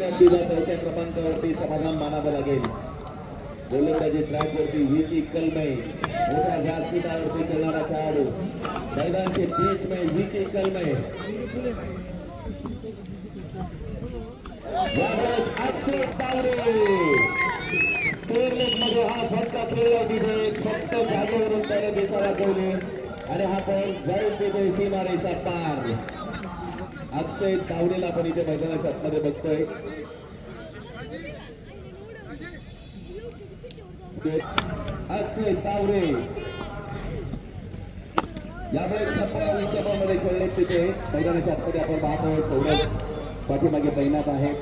विश्रांतीला चौथ्या क्रमांकावरती समाधान मानावं लागेल. गोलंदाजी ट्रॅकवरती विकी कलमे मोठ्या व्यासपीठावरती खेळणारा खेळाडू मैदान के बीच में विकी कलमे. अक्षय तावरे स्क्वेअर लेग मध्ये हा फटका खेळला तिथे फक्त जागेवरून त्याने दिसायला ठेवले आणि हा बॉल जाईल तिथे सीमारेषा पार. अक्षय तावरेला आपण इथे मैदानाच्या आतमध्ये बघतोय. अक्षय तावरे यामुळे मध्ये खेळले तिथे मैदानाच्या आतमध्ये आपण पाहतोय. सौरभ पाठीमागे तैनात आहे.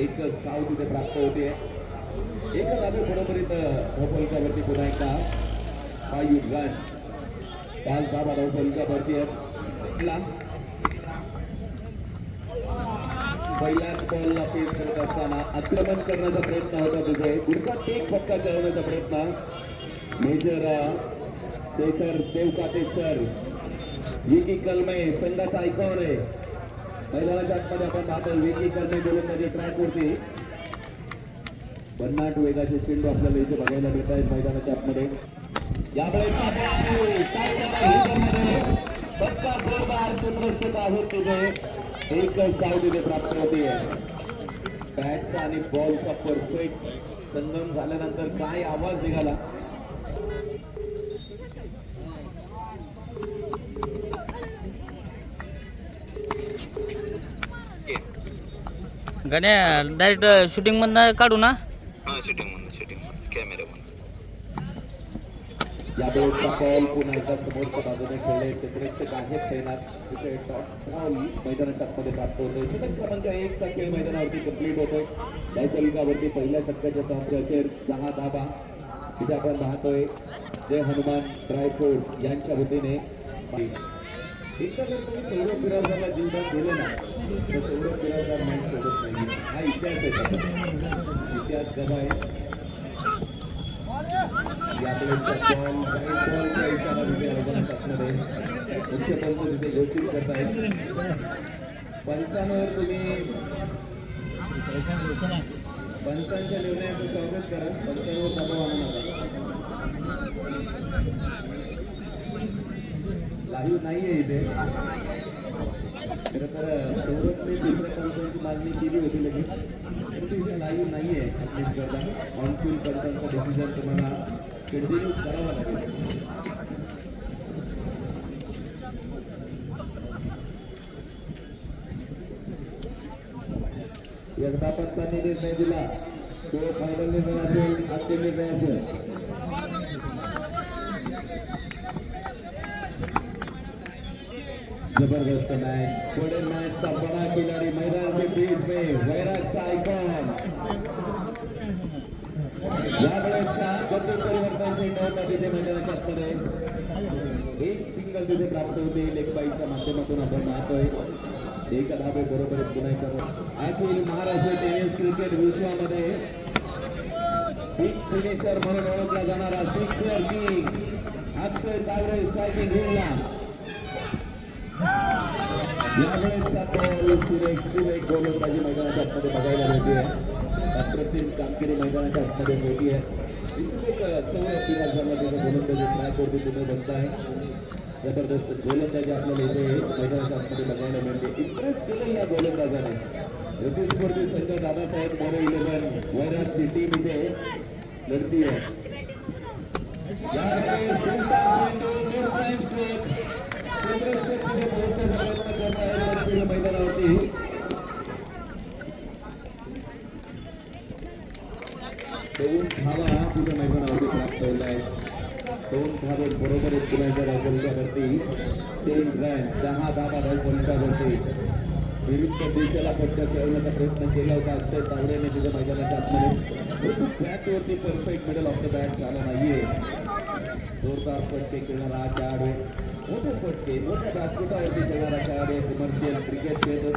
एक धाव तिथे प्राप्त होते. एक धावे बरोबरीत धावफलकावरती पुन्हा एकदा 5 रन. 5 धावा धावफलकावरती आहेत. पहिल्याच बॉलला पेस करत असताना आक्रमण करण्याचा प्रयत्न होता तिथे. पुढचा टेक फटका खेळवण्याचा प्रयत्न मेजर शेखर देवकाते सर. विकी कलमे संघाचा आयकॉन आहे. मैदानाच्या आतमध्ये आपण पाहतो विकी कलमे गोलंदाजी ट्रॅकवरती. भन्नाट वेगाचे चेंडू आपल्याला इथे बघायला मिळत आहेत मैदानाच्या आतमध्ये. यामुळे फटका जोरदार क्षेत्ररक्षक आहेत तिथे. एकच धाव तिथे प्राप्त होते. बॅटचा आणि बॉलचा परफेक्ट संगम झाल्यानंतर काय आवाज निघाला. गाण्या डायरेक्ट शूटिंग मधनं काढू ना. शूटिंग कॅमेरा या बॉलचा बॉल पुन्हा एकदा समोरच्या बाजूने खेळले. क्षेत्ररक्षक आहेत तैनात. तिथे बॉल मैदानाच्या आतमध्ये प्राप्त होतोय. षटक क्रमांक 1 चा खेळ मैदानावरती कंप्लीट होतोय. धावफलकावरती पहिल्या षटकाच्या अखेर 10 धावा तिथे आपण पाहतोय. जय हनुमान ड्रायफ्रूट यांच्या वतीने एकदा जर तुम्ही सौरभ बिराजदारला जीवदान दिलं ना तर सौरभ बिराजदार मॅच सोडत नाही. हा इतिहास आहे. इतिहास गवा आहे. इशारा तिथे मैदानामध्ये मुख्य पंच तिथे घोषित करतायत. पंचांवर तुम्ही पंचांच्या निर्णयाचं स्वागत करा. पंचांवर दबाव आणू नका. लाईव्ह नाहीये इथे. खरं तर सौरभने दुसऱ्या पंचांची मागणी केली होती लगेच. परंतु इथे लाईव्ह नाहीये आपली स्पर्धा. ऑनफिल्ड पंचांचा डिसिजन तुम्हाला कंटिन्यू करावा लागेल. एकदा पंचांनी निर्णय दिला तो फायनल निर्णय असेल. अंतिम निर्णय असेल. जबरदस्त मैच. बड़े मैच का बड़ा खिलाड़ी मैदान के बीच में वैरागचा आयकॉन. यावेळेच्या गती परिवर्तनाची नोंद तिथे मैदानाच्या आतमध्ये एक सिंगल तिथे प्राप्त होते. लेगबाईच्या माध्यमातून आपण पाहतोय. एक धावे बरोबर पुन्हा एकदा अखिल महाराष्ट्र टेनिस क्रिकेट विश्वामध्ये बिग फिनिशर म्हणून ओळखला जाणारा सिक्सर किंग अक्षय तावरे स्ट्रायकिंग घेऊनला. यावेळेचा बॉल सुरेख गोलंदाजी मैदानाच्या आतमध्ये बघायला मिळते. अप्रतिम कामगिरी मैदानाच्या आतमध्ये होती आहे. सौरभ बिराजदारला तिथे गोलंदाजी ट्रॅकवरती तुम्ही बघताय. जबरदस्त गोलंदाजी आपल्याला इथे मैदानाच्या आतमध्ये बघायला मिळते. इम्प्रेस केलं या गोलंदाजाने. ऋतुस्पर्धी संघ दादासाहेब मोरे 11 वैरागची टीम इथे लढती आहे. मैदानावरती 2 धावा तिथे मैदानावरती प्राप्त होत आहे. 2 धावे बरोबर धावफलकावरती 3 रन. 10 धावा धावफलकावरती. विरुद्ध दिशेला फटका खेळवण्याचा प्रयत्न केला होता अक्षय तावडेने तिथे मैदानाच्या आतमध्ये. बॅटवरती perfect middle of the bat झाला नाहीये. जोरदार फटके खेळणारा हा खेळाडू. मोठे फटके मोठ्या व्यासपीठावरती खेळणारा खेळाडू. कमर्शियल क्रिकेट खेळतो.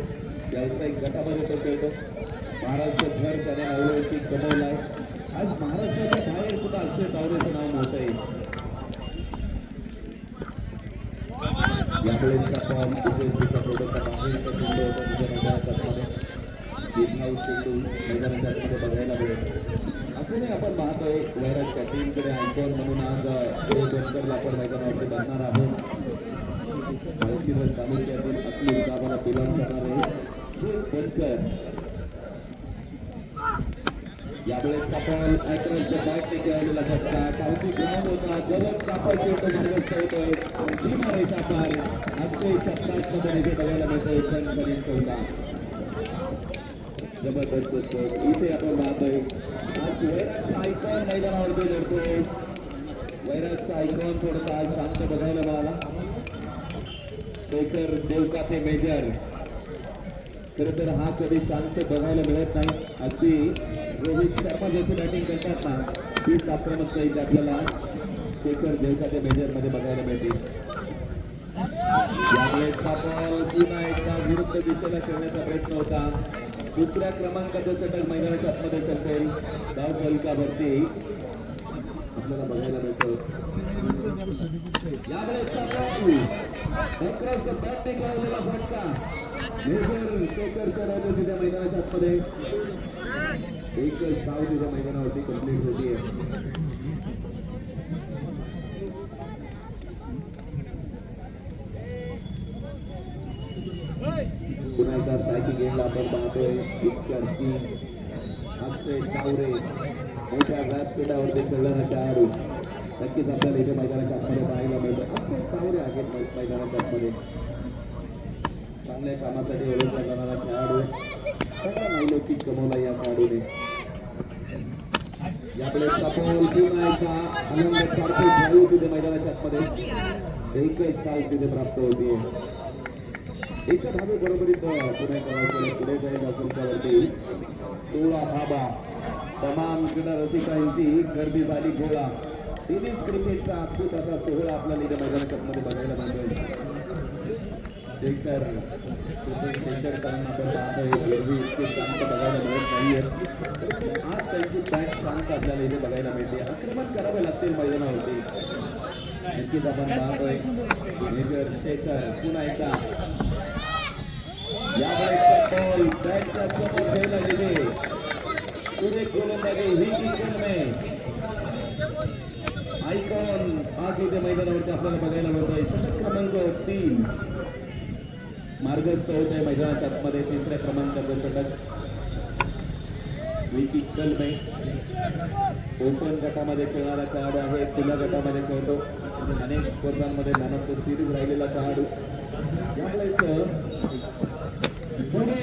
व्यावसायिक गटामध्ये तो खेळतो. महाराष्ट्रभर त्याने नावलौकिक कमवलाय. आज महाराष्ट्राच्या बाहेर सुद्धा अक्षय तावडेचं नाव मोठं आहे. यावेळेचा बॉल तिथे तिचा थोडासा बाहेरचा चेंडू होता तिच्या मैदानाच्या आतमध्ये. बिनहाऊ चेंडू मैदानाच्या आतमध्ये बघायला मिळेल. अजूनही आपण पाहतोय वैराजच्या टीमकडे आयकॉन म्हणून आज बनकरला आपण मैदानावरती बघणार आहोत. माळशिरस तालुक्यातील अकलूज गावाला बिलॉंग करणारे बनकर यावेळेस आपण ऍक्टरच्या बॅटने खेळलेला फटका कावती ग्राउंड होता. जवळ कापड चेंडू मार्गस्थ होतोय सीमा रेषा पार. 856 मध्ये इथे बघायला मिळतोय कणकरीन चौदा. जबरदस्त इथे आपण पाहतोय आज वैरागचा आयकॉन मैदानावरती लढतोय. वैरागचा आयकॉन थोडासा शांत बघायला मिळाला. शेखर देवकाते मेजर खरं तर हा कधी शांत बघायला मिळत नाही. अगदी रोहित शर्मा जशी बॅटिंग करतात ना तीच आक्रमक इथे आपल्याला शेखर देवकाते मेजर मध्ये बघायला मिळते. यावेळेसचा बॉल पुन्हा एकदा विरुद्ध दिशेला खेळण्याचा प्रयत्न होता. दुसऱ्या क्रमांकाचं षटक मैदानाच्या आतमध्ये सरकेल. धाव फलकावरती आपल्याला बघायला मिळतं. यावेळेसचा बॉल अक्रॉस द बॅटने खेळलेला फटका मेजर शेखर सर होते तिथे मैदानाच्या आतमध्ये. एकच धाव तिथे मैदानावरती कंप्लीट होतीये. पुन्हा एकदा स्ट्रायकिंग गेमला आपण पाहतोय. सिक्सर 3 अक्षय सावरे मोठ्या व्यासपीठावरती खेळणारा खेळाडू नक्कीच आपल्याला इथे मैदानाच्या आतमध्ये पाहायला मिळतं. अक्षय सावरे आहेत मैदानाच्या आतमध्ये. चांगल्या कामासाठी ओळखला जाणारा खेळाडू सगळा नावलौकिक कमवला या खेळाडूने. यावेळेस बॉल पुन्हा एकदा आनंद पार्टी ड्राईव्ह तिथे मैदानाच्या आतमध्ये. एकच धाव तिथे प्राप्त होतीये. एका धावे बरोबरीत पुणे जाईल अफुलकावरती 16 धाबा. तमाम क्रीडा रसिकांची गर्दी झाली गोळा. टेनिस क्रिकेटचा अद्भुत असा सोहळा आपल्याला इथे मैदानाच्या आतमध्ये बघायला मिळतोय. शेखर शेखरकरांना आपण पाहतोय गर्दी इतकी शांत बघायला मिळत नाहीये. आज त्यांची बॅट शांत आपल्याला इथे बघायला मिळते. आक्रमण करावे लागतील मैदानावरती. नक्कीच आपण पाहतोय मेजर शेखर पुन्हा एकदा. यावेळेस बॉल बॅटच्या समोर खेळला गेले. सुरेख गोलंदाजी ही किचन में आयकॉन आज इथे मैदानावरती आपल्याला बघायला मिळतोय. षटक क्रमांक 3 मार्गस्थ होत आहे मैदानाच्या आतमध्ये. तिसऱ्या क्रमांकाचं षटक विकी कलमे ओपन गटामध्ये खेळणारा खेळाडू आहे. खुल्या गटामध्ये खेळतो. अनेक स्पर्धांमध्ये मॅन ऑफ द सिरीज राहिलेला खेळाडू. यावेळेस पुढे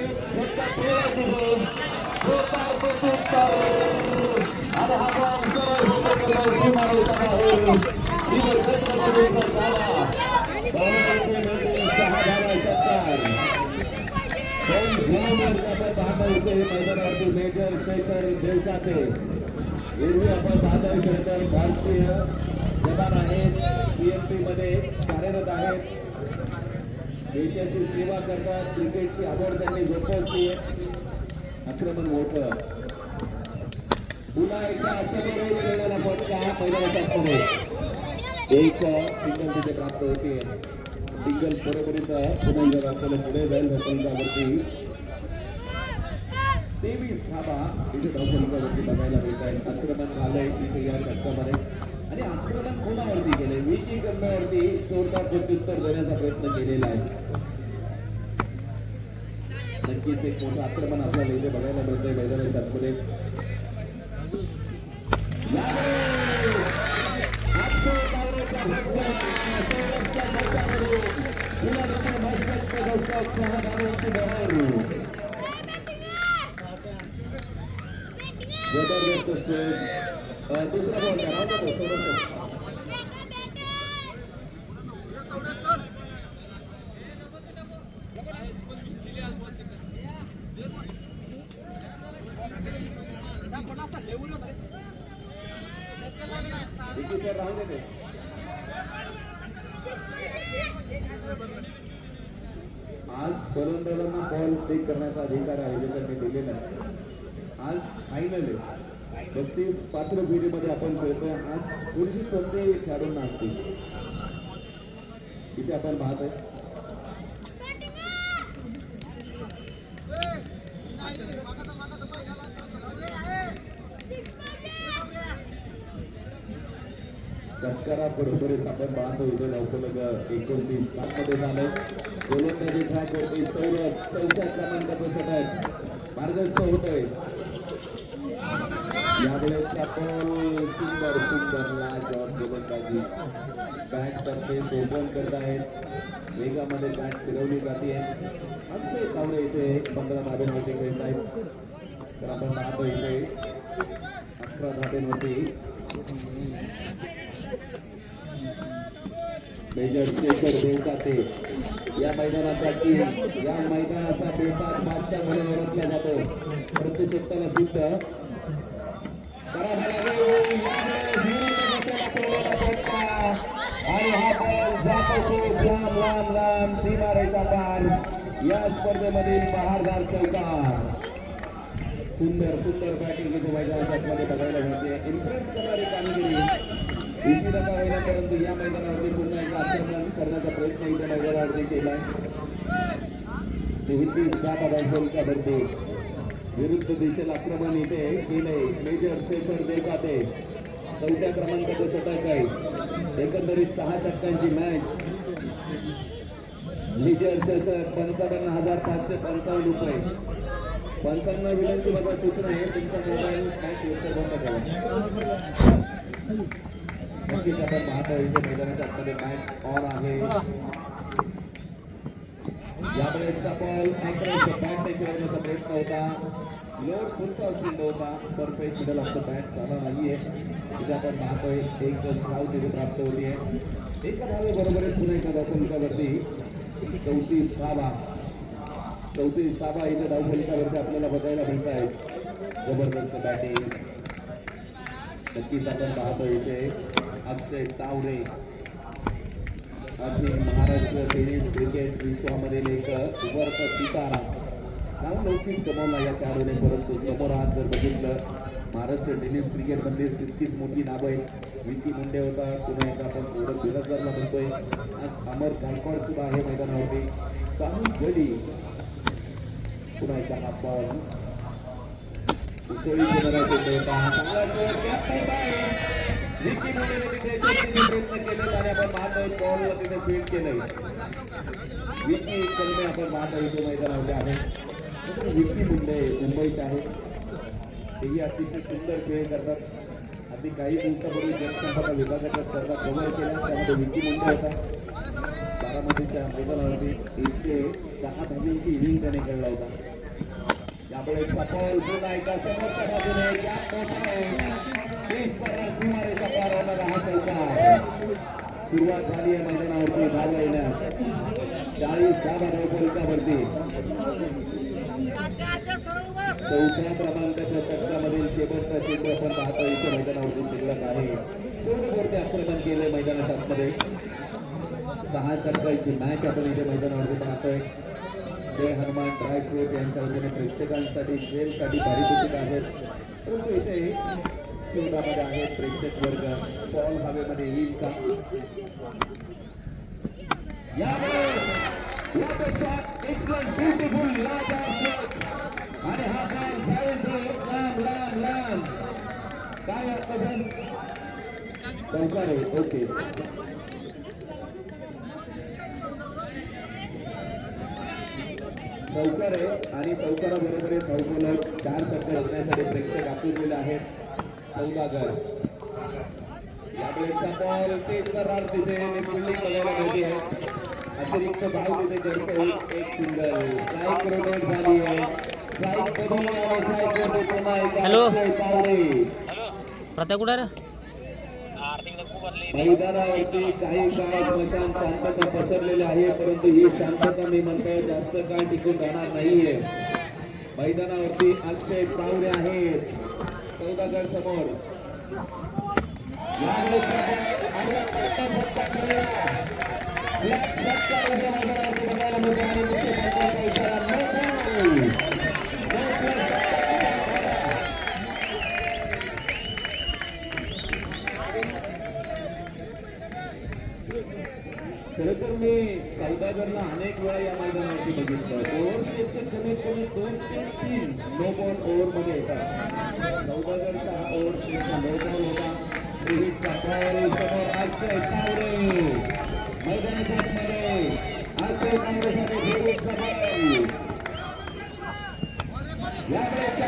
मैदानावरती मेजर शेखर देवकाते एरवी आपण पाहतोय खरंतर भारतीय जवान आहेत. पीएमपी मध्ये कार्यरत आहेत. देशाची सेवा करतात. क्रिकेटची आवड त्यांनी जोपासली आहे. आक्रमण मोठं पुन्हा एकदा समोर खेळलेला फटका मैदानाच्या आतमध्ये. एक सिंगल तिथे प्राप्त होते. सिंगल बरोबरीत पुन्हा एकदा आपल्याला पुढे जाईल धावफलकावरती 23 धाबा इथे धावफलकावरती बघायला मिळत आहे. आक्रमण झालंय इथे या षटकामध्ये आणि आक्रमण कोणावरती केलंय विकी कलमेवरती जोरदार प्रत्युत्तर देण्याचा प्रयत्न केलेला आहे. नक्कीच एक मोठं आक्रमण आपल्याला इथे बघायला मिळतंय मैदानाच्या आतमध्ये. जबरदस्त दुसरा बॉल करा. आज फलंदाजांना बॉल चेक करण्याचा अधिकार आहे जे त्यांनी दिलेला आहे. आज फायनल आहे. 35 पात्र फेरीमध्ये आपण खेळतोय. आज थोडीशी संधी खेळाडूंना असते. इथे आपण पाहतोय षटकारा बरोबरीत आपण पाहतो इथे लवकर 29 मध्ये झालं. गोलंदाजी ट्रॅक वरती सौरभ 4थ्या क्रमांकाचं षटक मार्गस्थ होतोय. यावेळेस आपण सुंदर सुंदर लाजवाब गोलंदाजी बॅट तर्फे शोधन करत आहेत. वेगामध्ये बॅट फिरवली जाते. अक्षय तावडे इथे 15 धाब्यांवरती खेळत आहेत. तर आपण पाहतो इथे 11 धाब्यांवरती मेजर शेखर देवकाते या मैदानाचा टीम या मैदानाचा बेताज बादशाह म्हणून ओळखला जातो. प्रतिशोत्ताला सिद्ध आणि हा बॉल जातो खूप लांब लांब लांब सीमारेषा पार. या स्पर्धेमधील बहारदार चौकार. सुंदर सुंदर बॅटिंग इथे मैदानामध्ये बघायला मिळते. इम्प्रेस करणारी कामगिरी उशिरा का होईना परंतु या मैदानावरती पुन्हा एकदा आक्रमण करण्याचा प्रयत्न इथे मैदानावरती केलाय. 23 धावांवरती विरुद्ध दिशेला आक्रमण इथे केले. मेजर शेखर देवकाते 4थ्या क्रमांकाचं षटक आहे. एकंदरीत 6 षटकांची मॅच. मेजर शेखर 55,555 रुपये. 55 विनंती बघा सूचना आहे. तुमचा मोबाईल मॅच वेळेवर बंद करा. नक्कीच आपण पाहतो इथे मैदानाच्या आतमध्ये मॅच ऑन आहे. यावेळेसचा बॉल बॅट खेळवण्याचा प्रयत्न होता. लोड फुलचा सिंध होता. Perfect middle of the bat झाला नाहीये. तिथे आपण पाहतोय एक धाव तिथे प्राप्त होती आहे. एका धावेबरोबरच पुन्हा एका धावफलकावरती 34 धावा. 34 धावा इथे धावफलकावरती आपल्याला बघायला मिळत आहेत. जबरदस्त बॅटिंग. नक्कीच आपण पाहतो इथे अक्षय तावरे अगदी महाराष्ट्र टेनिस क्रिकेट विश्वामधील एक उभरता सितारा. नाव लौकिक कमावला या खेळाडूने. परंतु समोर आज जर बघितलं महाराष्ट्र टेनिस क्रिकेटमध्ये तितकीच मोठी नावं आहेत. विकी मुंडे होता. पुन्हा एकदा आपण ओळख बिराजदारला म्हणतोय. आज अमर गायकवाड सुद्धा आहे मैदानावरती. काही गडी पुन्हा एकदा हा बॉल उसळी पुनरावृत्ती होता. विकी मुंडेने तिथे प्रयत्न केले आणि आपण पाहतोय बॉलला तिथे फील्ड केलंय. विकी कलमे आपण पाहतोय इथे मैदानावरती आहे. विकी मुंडे मुंबईचे आहेत. तेही अतिशय सुंदर खेळ करतात. अगदी काही दिवसापूर्वी जनसंपर्क विभागाच्या स्पर्धा कव्हर केल्या. त्यामध्ये विकी मुंडे होता. बारामतीच्या मैदानावरती 110 धावांची इनिंग त्याने खेळला होता. यामुळे सफल पुन्हा एकदा समोरच्या बाजूने सीमारेषा पार होणारा हा चौकार. सुरुवात झाली आहे मैदानावरती धावा येण्यास. 40 धावा धावफलकावरती. 4थ्या क्रमांकाच्या षटकामधील शेवटचा क्षेत्र आपण पाहतो इथे मैदानावरती शिल्लक आहे. जोरदार आक्रमण केले मैदानाच्या आतमध्ये. 6 षटकांची मॅच आपण इथे मैदानावरती पाहतोय. जय हनुमान ड्रायफ्रूट यांच्या वतीने प्रेक्षकांसाठी जेलसाठी पारितोषिक आहेत. परंतु इथे शोधामध्ये आहेत प्रेक्षक वर्ग. बॉल हवेमध्ये येईल का? आणि हा बॉल लांब काय चौकार आहे. ओके चौकार आहे आणि चौकारा बरोबर धावफलक 4 षटक होण्यासाठी प्रेक्षक आतुरलेले आहेत. 14 गड. यावेळेचा बॉल तेज करार तिथे फिल्डिंग बघायला मिळते आहे. अतिरिक्त धाव तिथे करतो. एक सिंगल स्ट्राईक रोटेट झाली आहे. स्ट्राईक बदलली आहे. स्ट्राईक रोटेट पुन्हा एकदा अक्षय तावरे. प्रत्या कुठे रे? मैदानावरती काही काळ स्मशान शांतता पसरलेली आहे. परंतु ही शांतता मी म्हणतोय जास्त काळ टिकून राहणार नाहीये. मैदानावरती अक्षय तावरे आहेत. 14 गड समोर. खरं तर मी सौदागरला अनेक वेळा या मैदानावरती बघितलं. ओव्हरस्टेपचे कमीत कमी 2 ते 3 नो बॉल ओव्हरमध्ये येतात. सौदागरचा हा ओव्हरस्टेपचा नो बॉल होता. क्रिकेटचा बॉल समोर अक्षय तावरे मैदानाच्या आतमध्ये अक्षय तावरेसाठी क्रिकेटचा बॉल यावेळेचा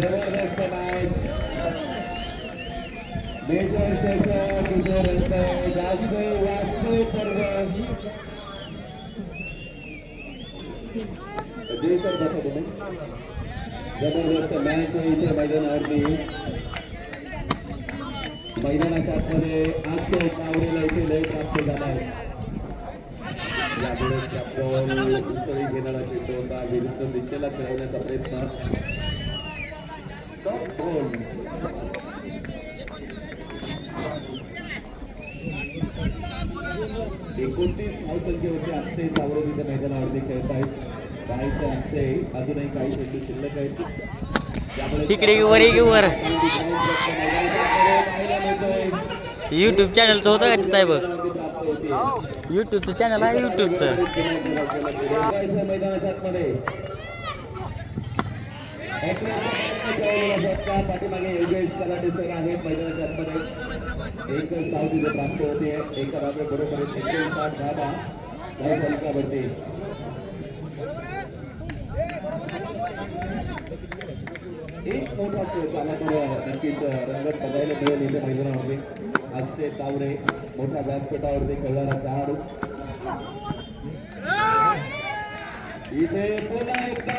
जबरदस्त मॅच मेजर सेशन किशोर जास्त वास्तव पर्व जी सर बसा तुम्ही जबरदस्त मॅच इथे मैदानावरती मैदानाच्या आतमध्ये अक्षय तावरेला इथे लय प्राप्त झाला आहे यामुळे बॉल उसळी घेणारा चेंडूला विरुद्ध दिशेला खेळवण्याचा प्रयत्न 29 धावसंख्या होती अक्षय तावरे तिथे मैदानावरती खेळत आहेत बाहेरचे अक्षय अजूनही काही चेंडू शिल्लक आहेत इकडे वर वर यूट्यूब चॅनलचं होतं का तिथं आहे बघ यूट्यूबचं चॅनल आहे यूट्यूबचं मैदानाच्या आतमध्ये पाठीमागे योगेश कलाटे सर आहेत मैदानाच्या आतमध्ये एक धाव तिथे प्राप्त होते एका धावे बरोबर 59 धावा धावफलकावरती एक मोठा त्याला तर नक्कीच रंगत बघायला मिळेल इथे मैदानावरती अक्षय तावरे मोठ्या व्यासपीठावरती खेळणारा खेळाडू इथे पुन्हा एकदा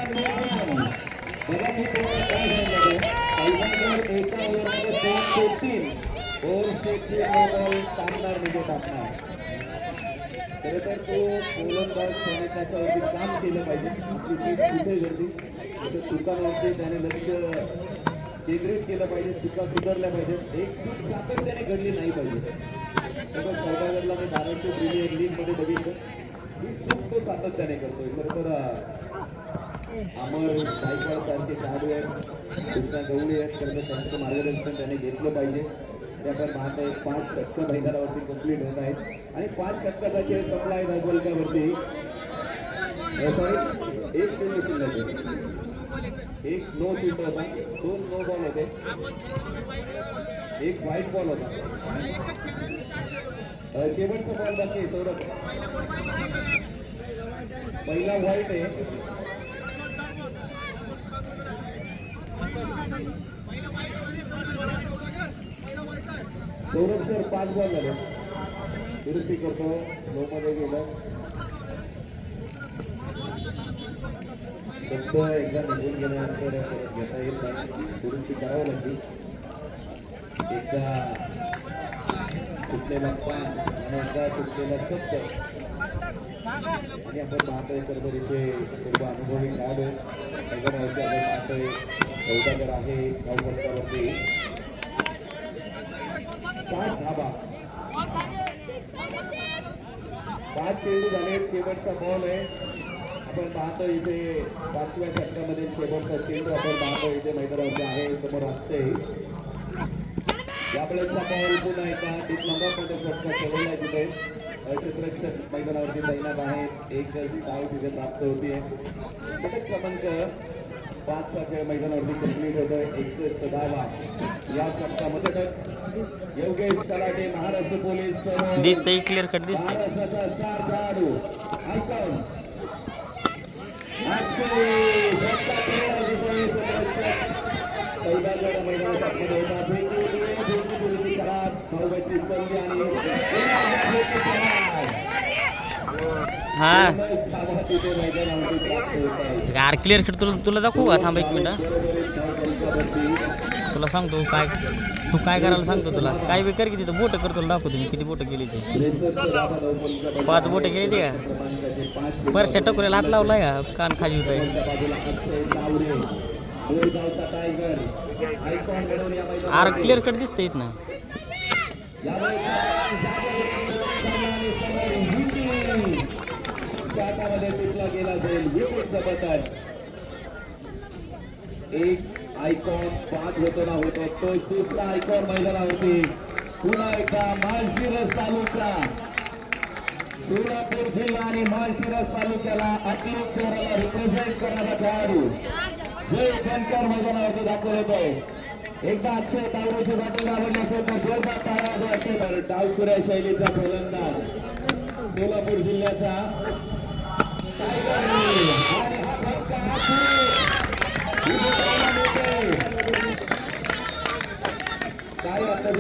बघा मी काय सांगितलं एका ओव्हरमध्ये 2 ते 3 ओव्हरस्टेकचे बॉल टाकणार म्हणजे टाकणार खरं तर तो गोलंदाज त्याने त्याच्यावरती काम केलं पाहिजे आपली टीम कुठे गर्दी तिथे चुका नव्हते त्याने लक्ष केंद्रित केलं पाहिजे चुका सुधारल्या पाहिजेत एक चूक सातत्याने घडली नाही पाहिजे तसंच सौदागरला मी महाराष्ट्र प्रीमियर लीगमध्ये बघितलं ही चूक तो सातत्याने करतोय खरं तर अमर गायकवाड सारखे खेळाडू आहेत कृष्णा गवळी आहेत खरं तर त्यांचं मार्गदर्शन त्याने घेतलं पाहिजे आपण पाहतोय 5 षटकं मैदानावरती कंप्लीट होत आहेत आणि 5 षटकाचा खेळ संपला आहे धावफलकावरती सॉरी एक चेंडू शिल्लक आहे एक नो चेंडू होता 2 नो बॉल होते एक व्हाईट बॉल होता शेवटचा बॉल बाकी सौरभ पहिला व्हाईट आहे सौरभ सर 5 बॉल झाले दुरुस्ती करतो नो मध्ये गेलं फक्त एकदा निघून गेल्यानंतर घेता येत नाही दुरुस्ती करावं लागली एकदा तुटलेला पान आणि एकदा तुटलेला शब्द आणि आपण पाहतोय तर इथे सर्व अनुभवी खेळाडू मैदानावरती आपण पाहतोय सौदागर आहे धावफलकावरती 5 धावा 5 चेंडू झाले शेवटचा बॉल आहे आपण पाहतो इथे 5व्या षटकामध्ये शेवटचा चेंडू आपण पाहतो इथे मैदानावरती आहे समोर अक्षय यावेळेचा बॉल पुन्हा एका 1 नंबरमध्ये फटका खेळलेला आहे तिथे चित्रक्षक मैदानावरती तैनात आहे एक धाव तिथे प्राप्त होतीये षटक क्रमांक 5चा खेळ मैदानावरती कंप्लीट होतोय 61 धावा या षटकामध्ये योगेश कलाटे महाराष्ट्र पोलीस दिसतंय क्लिअर कट दिसतंय महाराष्ट्राचा स्टार खेळाडू आयकॉन सौदागर मैदानात हा यार क्लिअर कट तुला दाखवू का थांब 1 मिनिट तुला सांगतो काय तू काय करायला सांगतो तुला काय बी कर की तिथं बोटं कर तुला दाखवतो मी किती बोटं केली ते 5 बोटं केली ते का परश्या टकोऱ्याला हात लावलाय का कान खाली होत आहे आर क्लिअर कट दिसतंय ना गेला जाईल एक आयकॉन 5 होतो तो दुसरा आयकॉन मैदानावरती पुन्हा एकदा माळशिरस तालुका सोलापूर जिल्हा आणि माळशिरस तालुक्याला अकलूज शहराला रिप्रेझेंट करणारा खेळाडू जय बनकर मैदानावरती दाखल होतोय. एकदा अक्षय तावरेची बॅटिंग आवडली असेल तर जोरदार टाळ्या असेल तर डावखुऱ्या शैलीचा फलंदाज सोलापूर जिल्ह्याचा टायगर आणि हा फटका काय वाटतं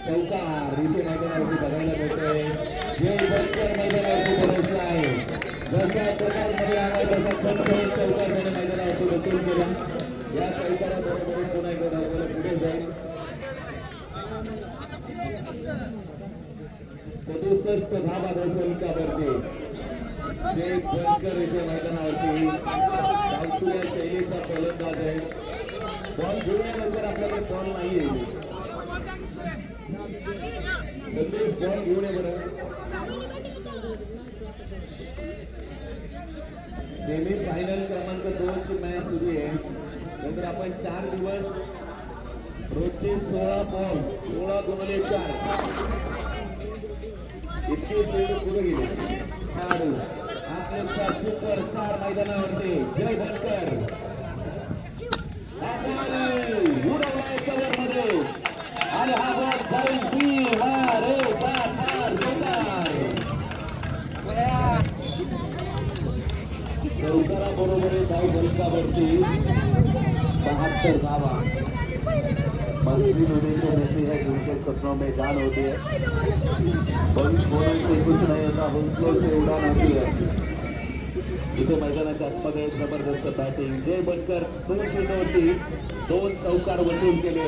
चौकार इथे मैदानावरती बघायला मिळतोय. जय बनकर मैदानावरती पोहोचला आहे. जशा प्रकारमध्ये आला तसा खंडोळून चौकार त्याने मैदानावरती वसूल केला. या चौकाराबरोबर पुन्हा एकदा धावला पुढे जाईल. 67 धावा फलकावरती जय बनकर इथे मैदानावरती डावखुऱ्या शैलीचा फलंदाज आहे. बॉल घेऊन आपल्याकडे बॉल नाहीये. बॉल घेऊन ये बरं. सेमी फायनल क्रमांक 2 ची मॅच सुरू आहे. नंतर आपण 4 दिवस रोजचे 16 बॉल 16 गुणिले 4 इतके फील्ड पुढे गेले. आपल्या सुपरस्टार मैदानावरती जय बनकर उडवलाय कव्हर मध्ये आणि हा बॉल जाईल चौकाराबरोबर धाव फलकावरती 72 धावा. मंत्री नरेंद्र मोदी है जिनके सपनों में जान होती है. बंद होने से कुछ नहीं होता, हौसलों से उड़ान होती है. इथे मैदानाच्या आतमध्ये जबरदस्त बॅटिंग. जय बनकर 2 चेंडूवरती 2 चौकार वसूल केले.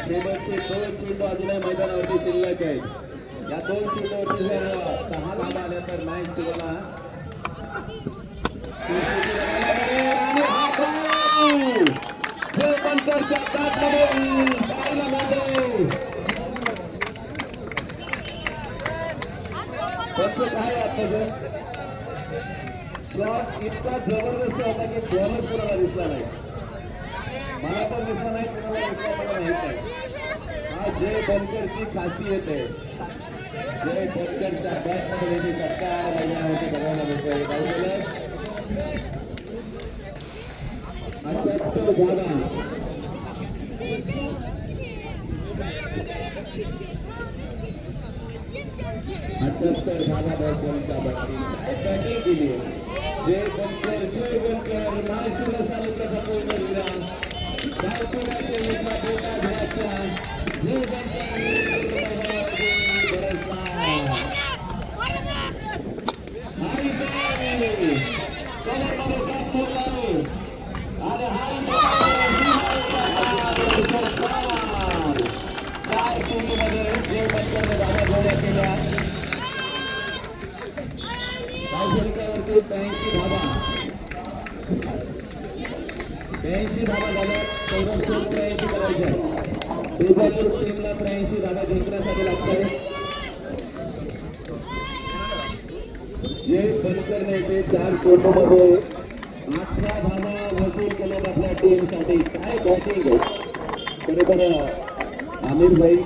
शेवटचे 2 चेंडू अजूनही मैदानावरती शिल्लक आहेत. या 2 चेंडूवरती जर 10 धावा आल्या तर मॅच तुम्हाला जय बनकरच्या बॅटमध्ये पाहायला मिळते. काय आता शॉट इतका जबरदस्त होता की बॉलच कोणाला दिसला नाही. मला पण दिसला नाही, कोणाला दिसला मला माहित नाही. हा जय बनकरची खासियत आहे. जय बनकरच्या बॅटमध्ये षटकार मैदानावरती बघायला मिळतोय. धावलेलं 78 धावा. 78 धावा बॉलचा बॅटिंग. काय बॅटिंग केली आहे जय बनकर माळशिरस तालुक्याचा कोयना डावखुऱ्या शैलीचा बेटा घ्यायचा. जय धावफलकावरती 83 धावा. 83 धावा झाल्या. 83 करायच्या. सोलापूर टीमला 83 धावा जिंकण्यासाठी लागतात. जय बनकरने ते 4 चेंडूमध्ये 18 धावा वसूल केल्यात आपल्या टीमसाठी. काय बॅटिंग आहे. बरोबर आमिर भाई.